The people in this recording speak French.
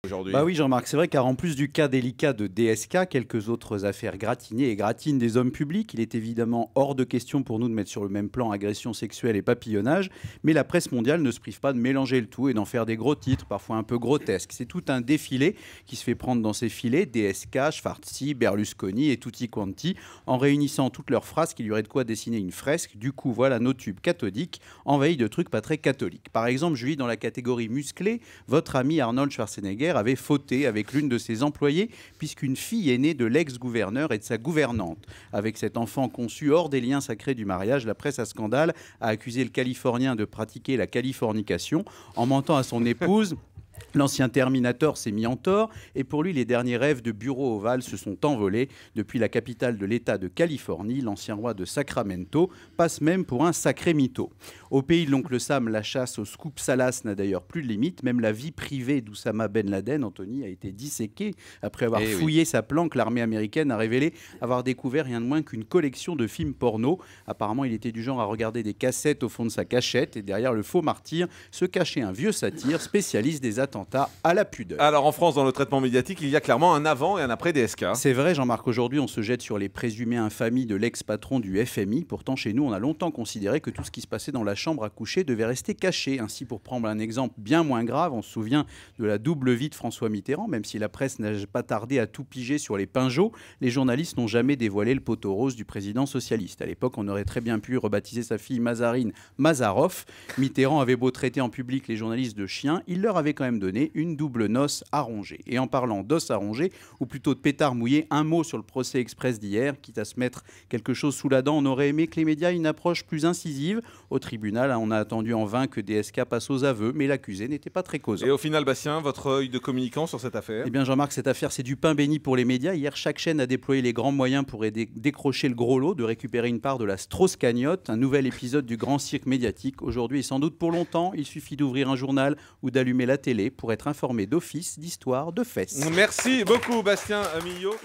aujourd'hui. Bah oui, Jean-Marc, c'est vrai car en plus du cas délicat de DSK, quelques autres affaires gratinées et gratinent des hommes publics. Il est évidemment hors de question pour nous de mettre sur le même plan agression sexuelle et papillonnage, mais la presse mondiale ne se prive pas de mélanger le tout et d'en faire des gros titres, parfois un peu grotesques. C'est tout un défilé qui se fait prendre dans ses filets, DSK, Schwarzi, Berlusconi et tutti quanti, en réunissant toutes leurs phrases qu'il y aurait de quoi dessiner une fresque. Du coup, voilà nos tubes cathodiques envahis de trucs pas très catholiques. Par exemple, je lis dans la catégorie musclé, votre ami Arnold Schwarzenegger avait fauté avec l'une de ses employées puisqu'une fille est née de l'ex-gouverneur et de sa gouvernante. Avec cet enfant conçu hors des liens sacrés du mariage, la presse à scandale a accusé le Californien de pratiquer la californication en mentant à son épouse. L'ancien Terminator s'est mis en tort et pour lui, les derniers rêves de bureau ovale se sont envolés. Depuis la capitale de l'État de Californie, l'ancien roi de Sacramento passe même pour un sacré mytho. Au pays de l'oncle Sam, la chasse au scoop salace n'a d'ailleurs plus de limite. Même la vie privée d'Oussama Ben Laden, Anthony, a été disséquée. Après avoir fouillé sa planque, l'armée américaine a révélé avoir découvert rien de moins qu'une collection de films porno. Apparemment, il était du genre à regarder des cassettes au fond de sa cachette et derrière le faux martyr se cachait un vieux satyre spécialiste des attentats à la pudeur. Alors en France, dans le traitement médiatique, il y a clairement un avant et un après DSK. C'est vrai, Jean-Marc, aujourd'hui on se jette sur les présumées infamies de l'ex-patron du FMI. Pourtant, chez nous, on a longtemps considéré que tout ce qui se passait dans la chambre à coucher devait rester caché. Ainsi, pour prendre un exemple bien moins grave, on se souvient de la double vie de François Mitterrand. Même si la presse n'a pas tardé à tout piger sur les pinjots, les journalistes n'ont jamais dévoilé le poteau rose du président socialiste. À l'époque, on aurait très bien pu rebaptiser sa fille Mazarine Mazarov. Mitterrand avait beau traiter en public les journalistes de chiens, il leur avait quand même donné une double noce à ronger. Et en parlant d'os à ronger, ou plutôt de pétard mouillé, un mot sur le procès express d'hier. Quitte à se mettre quelque chose sous la dent, on aurait aimé que les médias aient une approche plus incisive. Au tribunal, on a attendu en vain que DSK passe aux aveux, mais l'accusé n'était pas très causant. Et au final, Bastien, votre œil de communicant sur cette affaire? Eh bien, Jean-Marc, cette affaire, c'est du pain béni pour les médias. Hier, chaque chaîne a déployé les grands moyens pour aider décrocher le gros lot, de récupérer une part de la Strauss-Cagnotte, un nouvel épisode du grand cirque médiatique. Aujourd'hui et sans doute pour longtemps, il suffit d'ouvrir un journal ou d'allumer la télé pour être informé d'office, d'histoire, de fesses. Merci beaucoup, Bastien Millot.